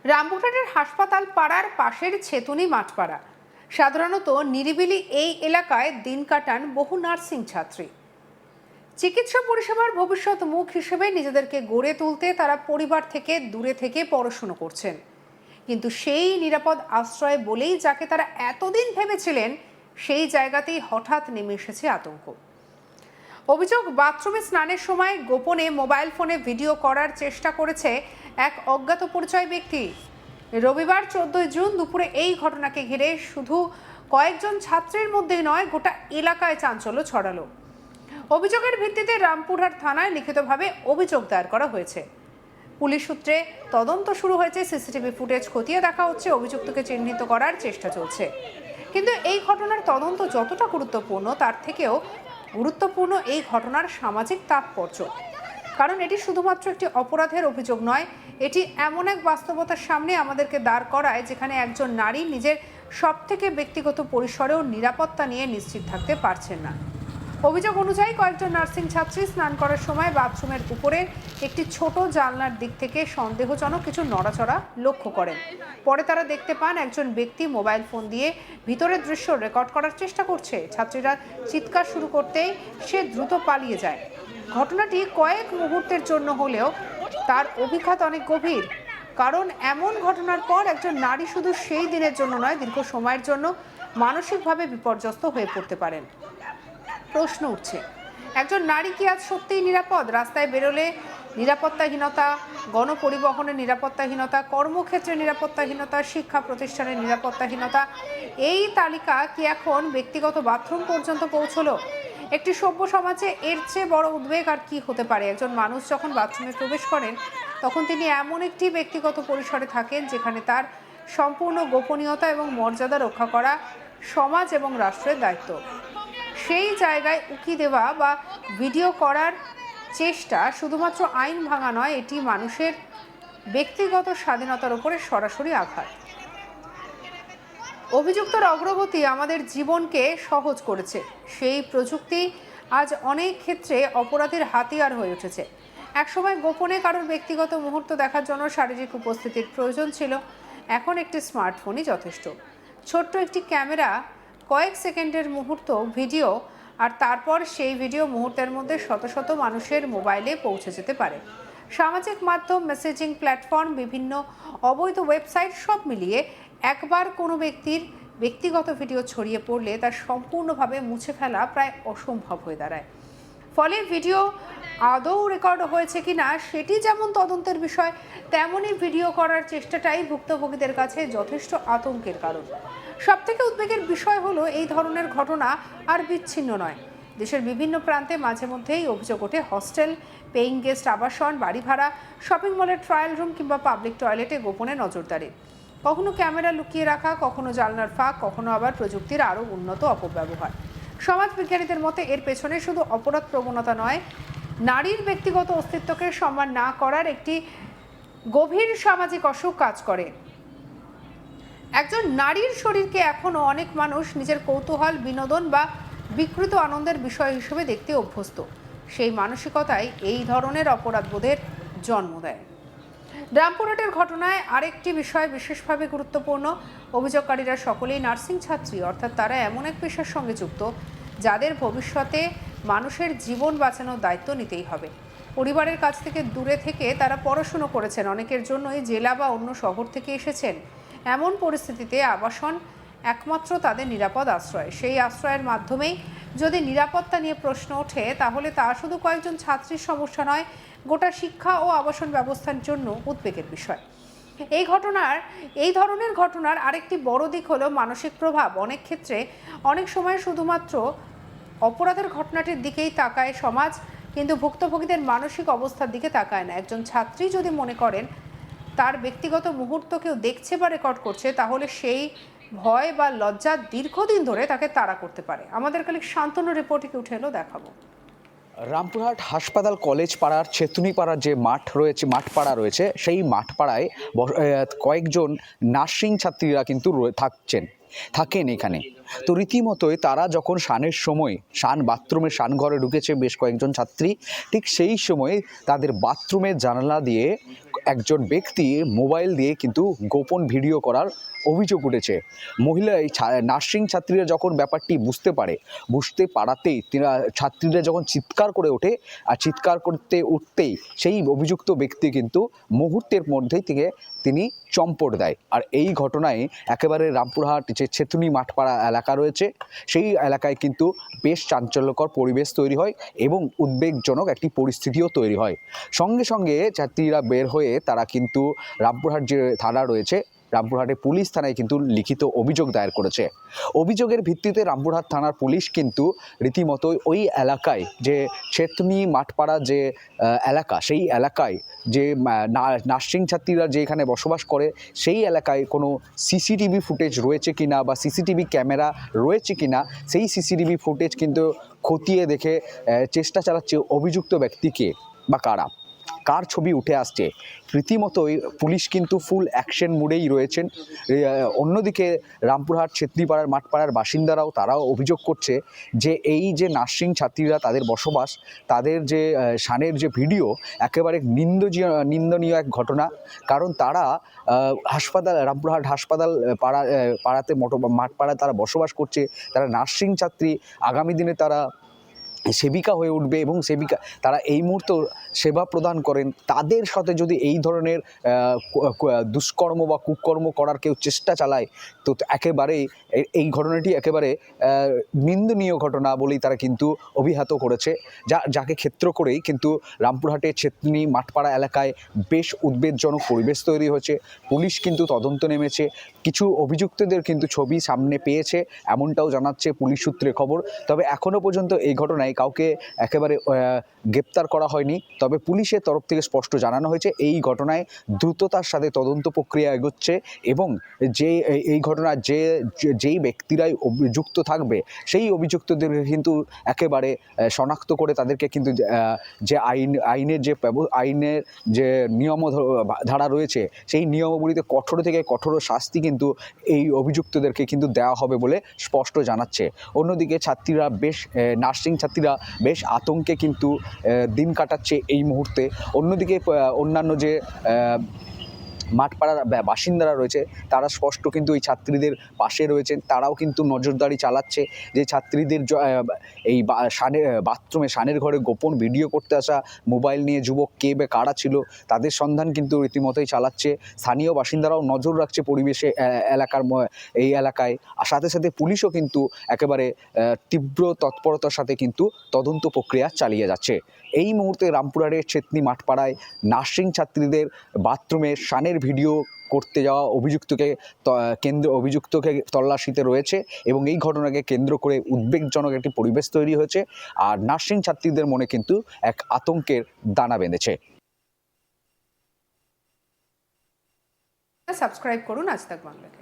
রামপুরহাটের হাসপাতাল পাড়ার পাশের ছেতনি মাঠপাড়া। সাধারণত নিরিবিলি এই এলাকায় দিন কাটান বহু নার্সিং ছাত্রী। চিকিৎসা পরিষেবার ভবিষ্যৎ মুখ হিসেবে নিজেদেরকে গড়ে তুলতে তারা পরিবার থেকে দূরে থেকে পড়াশুনো করছেন, কিন্তু সেই নিরাপদ আশ্রয় বলেই যাকে তারা এতদিন ভেবেছিলেন, সেই জায়গাতেই হঠাৎ নেমে এসেছে আতঙ্ক। অভিযোগ, বাথরুমে স্নানের সময় গোপনে মোবাইল ফোনে ভিডিও করার চেষ্টা করেছে এক অজ্ঞাত পরিচয় ব্যক্তি। রবিবার 14 জুন দুপুরে এই ঘটনাকে ঘিরে শুধু কয়েকজন ছাত্রের মধ্যেই নয়, গোটা এলাকায় চাঞ্চল্য ছড়ালো। অভিযোগের ভিত্তিতে রামপুরহাট থানায় লিখিতভাবে অভিযোগ দায়ের করা হয়েছে। পুলিশ সূত্রে তদন্ত শুরু হয়েছে। সিসিটিভি ফুটেজ খতিয়ে দেখা হচ্ছে, অভিযুক্তকে চিহ্নিত করার চেষ্টা চলছে। কিন্তু এই ঘটনার তদন্ত যতটা গুরুত্বপূর্ণ, তার থেকেও গুরুত্বপূর্ণ এই ঘটনার সামাজিক তাৎপর্য। কারণ এটি শুধুমাত্র একটি অপরাধের অভিযোগ নয়, এটি এমন এক বাস্তবতার সামনে আমাদেরকে দাঁড় করায় যেখানে একজন নারী নিজের সবথেকে ব্যক্তিগত পরিসরেও নিরাপত্তা নিয়ে নিশ্চিত থাকতে পারছেন না। অভিযোগ অনুযায়ী কয়েকজন নার্সিং ছাত্রী স্নান করার সময় বাথরুমের উপরের একটি ছোট জানলার দিক থেকে সন্দেহজনক কিছু নড়াচড়া লক্ষ্য করেন। পরে তারা দেখতে পান একজন ব্যক্তি মোবাইল ফোন দিয়ে ভিতরের দৃশ্য রেকর্ড করার চেষ্টা করছে। ছাত্রীরা চিৎকার শুরু করতেই সে দ্রুত পালিয়ে যায়। ঘটনাটি কয়েক মুহূর্তের জন্য হলেও তার অভিঘাত অনেক গভীর। কারণ এমন ঘটনার পর একজন নারী শুধু সেই দিনের জন্য নয়, দীর্ঘ সময়ের জন্য মানসিকভাবে বিপর্যস্ত হয়ে পড়তে পারেন। প্রশ্ন উঠছে, একজন নারী কি আজ সত্যিই নিরাপদ? রাস্তায় বেরোলে নিরাপত্তাহীনতা, গণপরিবহনের নিরাপত্তাহীনতা, কর্মক্ষেত্রে নিরাপত্তাহীনতা, শিক্ষা প্রতিষ্ঠানের নিরাপত্তাহীনতা, এই তালিকা কি এখন ব্যক্তিগত বাথরুম পর্যন্ত পৌঁছলো? একটি সভ্য সমাজে এর চেয়ে বড় উদ্বেগ আর কি হতে পারে? একজন মানুষ যখন বাথরুমে প্রবেশ করেন, তখন তিনি এমন একটি ব্যক্তিগত পরিসরে থাকেন যেখানে তার সম্পূর্ণ গোপনীয়তা এবং মর্যাদা রক্ষা করা সমাজ এবং রাষ্ট্রের দায়িত্ব। সেই জায়গায় উকি দেওয়া বা ভিডিও করার চেষ্টা শুধুমাত্র আইন ভাঙা নয়, এটি মানুষের ব্যক্তিগত স্বাধীনতার উপরে সরাসরি আঘাত। অভিযুক্তর অগ্রগতি আমাদের জীবনকে সহজ করেছে। সেই প্রযুক্তি আজ অনেক ক্ষেত্রে অপরাধের হাতিয়ার হয়ে উঠেছে। একসময় গোপনে কারোর ব্যক্তিগত মুহূর্ত দেখার জন্য শারীরিক উপস্থিতির প্রয়োজন ছিল, এখন একটি স্মার্টফোনই যথেষ্ট। ছোট্ট একটি ক্যামেরা, কয়েক সেকেন্ডের মুহূর্ত ভিডিও, আর তারপর সেই ভিডিও মুহূর্তের মধ্যে শত শত মানুষের মোবাইলে পৌঁছে যেতে পারে। সামাজিক মাধ্যম, মেসেজিং প্ল্যাটফর্ম, বিভিন্ন অবৈধ ওয়েবসাইট, সব মিলিয়ে একবার কোনো ব্যক্তির ব্যক্তিগত ভিডিও ছড়িয়ে পড়লে তা সম্পূর্ণভাবে মুছে ফেলা প্রায় অসম্ভব হয়ে দাঁড়ায়। ফলে ভিডিও আদৌ রেকর্ড হয়েছে কিনা সেটি যেমন তদন্তের বিষয়, তেমনই ভিডিও করার চেষ্টাটাই ভুক্তভোগীদের কাছে যথেষ্ট আতঙ্কের কারণ। সবথেকে উদ্বেগের বিষয় হলো, এই ধরনের ঘটনা আর বিচ্ছিন্ন নয়। দেশের বিভিন্ন প্রান্তে মাঝে মধ্যেই অভিযোগ ওঠে হস্টেল, পেইং গেস্ট আবাসন, বাড়ি ভাড়া, শপিং মলের ট্রায়াল রুম কিংবা পাবলিক টয়লেটে গোপনে নজরদারি। কখনো ক্যামেরা লুকিয়ে রাখা, কখনো জানলার ফাঁক, কখনো আবার প্রযুক্তির আরও উন্নত অপব্যবহার। সমাজ বিজ্ঞানীদের মতে এর পেছনে শুধু অপরাধ প্রবণতা নয়, নারীর ব্যক্তিগত অস্তিত্বকে সম্মান না করার একটি গভীর সামাজিক অসুখ কাজ করে। একজন নারীর শরীরকে এখনও অনেক মানুষ নিজের কৌতূহল, বিনোদন বা বিকৃত আনন্দের বিষয় হিসেবে দেখতে অভ্যস্ত। সেই মানসিকতাই এই ধরনের অপরাধবোধের জন্ম দেয়। রামপুরহাটের ঘটনায় আরেকটি বিষয় বিশেষভাবে গুরুত্বপূর্ণ। অভিযোগকারীরা সকলেই নার্সিং ছাত্রী, অর্থাৎ তারা এমন এক পেশার সঙ্গে যুক্ত যাদের ভবিষ্যতে মানুষের জীবন বাঁচানোর দায়িত্ব নিতেই হবে। পরিবারের কাছ থেকে দূরে থেকে তারা পড়াশুনো করেছেন, অনেকের জন্যই জেলা বা অন্য শহর থেকে এসেছেন। এমন পরিস্থিতিতে আবাসন একমাত্র তাদের নিরাপদ আশ্রয়। সেই আশ্রয়ের মাধ্যমেই যদি নিরাপত্তা নিয়ে প্রশ্ন ওঠে, তাহলে তা শুধু কয়েকজন ছাত্রীর সমস্যা নয়, গোটা শিক্ষা ও আবাসন ব্যবস্থার জন্য উদ্বেগের বিষয়। এই ধরনের ঘটনার আরেকটি বড় দিক হলো মানসিক প্রভাব। অনেক ক্ষেত্রে অনেক সময় শুধুমাত্র অপরাধের ঘটনাটির দিকেই তাকায় সমাজ, কিন্তু ভুক্তভোগীদের মানসিক অবস্থার দিকে তাকায় না। একজন ছাত্রী যদি মনে করেন তার ব্যক্তিগত মুহূর্ত কেউ দেখছে বা রেকর্ড করছে, তাহলে সেই ভয় বা লজ্জা দীর্ঘদিন ধরে তাকে তাড়া করতে পারে। আমাদের কালিক শান্তনু রিপোর্টে উঠে এলো, দেখাবো। রামপুরহাট হাসপাতাল কলেজ পাড়ার ছেতুনি পাড়ার যে মাঠপাড়া রয়েছে, সেই মাঠপাড়ায় কয়েকজন নার্সিং ছাত্রীরা কিন্তু থাকেন এখানে। তো রীতিমতোই তারা যখন স্নানের সময় বাথরুমের স্নানঘরে ঢুকেছে বেশ কয়েকজন ছাত্রী, ঠিক সেই সময় তাদের বাথরুমের জানালা দিয়ে একজন ব্যক্তি মোবাইল দিয়ে কিন্তু গোপন ভিডিও করার অভিযোগ উঠেছে। মহিলা এই নার্সিং ছাত্রীরা যখন ব্যাপারটি বুঝতে পারাতেই ছাত্রীরা যখন চিৎকার করে ওঠে, আর চিৎকার করতে উঠতেই সেই অভিযুক্ত ব্যক্তি কিন্তু মুহূর্তের মধ্যেই তিনি চম্পট দেয়। আর এই ঘটনায় একেবারে রামপুরহাট যে ছেতুনি মাঠপাড়া এলাকা রয়েছে, সেই এলাকায় কিন্তু বেশ চাঞ্চল্যকর পরিবেশ তৈরি হয় এবং উদ্বেগজনক একটি পরিস্থিতিও তৈরি হয়। সঙ্গে সঙ্গে ছাত্রীরা বের হয়ে তারা কিন্তু রামপুরহাট যে থানা রয়েছে, রামপুরহাটে পুলিশ থানায় কিন্তু লিখিত অভিযোগ দায়ের করেছে। অভিযোগের ভিত্তিতে রামপুরহাট থানার পুলিশ কিন্তু রীতিমতো ওই এলাকায় যে ছেতনি মাঠপাড়া যে এলাকা, সেই এলাকায় যে নার্সিং ছাত্রীরা যে এখানে বসবাস করে, সেই এলাকায় কোনো সিসিটিভি ফুটেজ রয়েছে কিনা বা সিসিটিভি ক্যামেরা রয়েছে কিনা, সেই সিসিটিভি ফুটেজ কিন্তু খতিয়ে দেখে চেষ্টা চালাচ্ছে অভিযুক্ত ব্যক্তিকে বা কার ছবি উঠে আসছে। রীতিমতোই পুলিশ কিন্তু ফুল অ্যাকশন মুডেই রয়েছেন। অন্যদিকে রামপুরহাট ছেতনিপাড়ার মাঠপাড়ার বাসিন্দারাও তারাও অভিযোগ করছে যে এই যে নার্সিং ছাত্রীরা তাদের বসবাস, তাদের যে শানের যে ভিডিও, একেবারে নিন্দনীয় এক ঘটনা। কারণ তারা রামপুরহাট হাসপাতাল পাড়াতে মাঠপাড়ায় তারা বসবাস করছে, তারা নার্সিং ছাত্রী, আগামী দিনে তারা সেবিকা হয়ে উঠবে এবং তারা এই মুহূর্তে সেবা প্রদান করেন। তাদের সাথে যদি এই ধরনের দুষ্কর্ম বা কুকর্ম করার কেউ চেষ্টা চালায়, তো একেবারেই এই ঘটনাটি একেবারে নিন্দনীয় ঘটনা বলেই তারা কিন্তু অভিহিত করেছে। যাকে ক্ষেত্র করেই কিন্তু রামপুরহাটের ছেতনি মাঠপাড়া এলাকায় বেশ উদ্বেগজনক পরিবেশ তৈরি হয়েছে। পুলিশ কিন্তু তদন্ত নেমেছে, কিছু অভিযুক্তদের কিন্তু ছবি সামনে পেয়েছে, এমনটাও জানাচ্ছে পুলিশ সূত্রে খবর। তবে এখনও পর্যন্ত এই ঘটনায় কাউকে একেবারে গ্রেপ্তার করা হয়নি। তবে পুলিশের তরফ থেকে স্পষ্ট জানানো হয়েছে এই ঘটনায় দ্রুততার সাথে তদন্ত প্রক্রিয়া এগোচ্ছে এবং এই ঘটনার যেই ব্যক্তিরাই অভিযুক্ত থাকবে, সেই অভিযুক্তদের কিন্তু একেবারে শনাক্ত করে তাদেরকে কিন্তু যে আইনের যে নিয়ম ধারা রয়েছে, সেই নিয়মগুলিতে কঠোর থেকে কঠোর শাস্তি কিন্তু এই অভিযুক্তদেরকে কিন্তু দেওয়া হবে বলে স্পষ্ট জানাচ্ছে। অন্যদিকে নার্সিং ছাত্রীরা বেশ আতঙ্কে কিন্তু দিন কাটাচ্ছে এই মুহূর্তে। অন্যদিকে অন্যান্য যে মাঠপাড়ার বাসিন্দারা রয়েছে, তারা স্পষ্ট কিন্তু এই ছাত্রীদের পাশে রয়েছেন। তারাও কিন্তু নজরদারি চালাচ্ছে যে ছাত্রীদের এই বাথরুমে শানের ঘরে গোপন ভিডিও করতে আসা মোবাইল নিয়ে যুবক কে বা কারা ছিল, তাদের সন্ধান কিন্তু রীতিমতোই চালাচ্ছে। স্থানীয় বাসিন্দারাও নজর রাখছে পরিবেশে এই এলাকায়। আর সাথে সাথে পুলিশও কিন্তু একেবারে তীব্র তৎপরতার সাথে কিন্তু তদন্ত প্রক্রিয়া চালিয়ে যাচ্ছে। এই মুহূর্তে রামপুরহাটের ছেতনি মাঠপাড়ায় নার্সিং ছাত্রীদের বাথরুমে শানের ভিডিও করতে যাওয়া অভিযুক্তকে তল্লাশিতে রয়েছে এবং এই ঘটনাকে কেন্দ্র করে উদ্বেগজনক একটি পরিবেশ তৈরি হয়েছে। আর নার্সিং ছাত্রীদের মনে কিন্তু এক আতঙ্কের দানা বেঁধেছে। সাবস্ক্রাইব করুন আজ তাক বাংলাকে।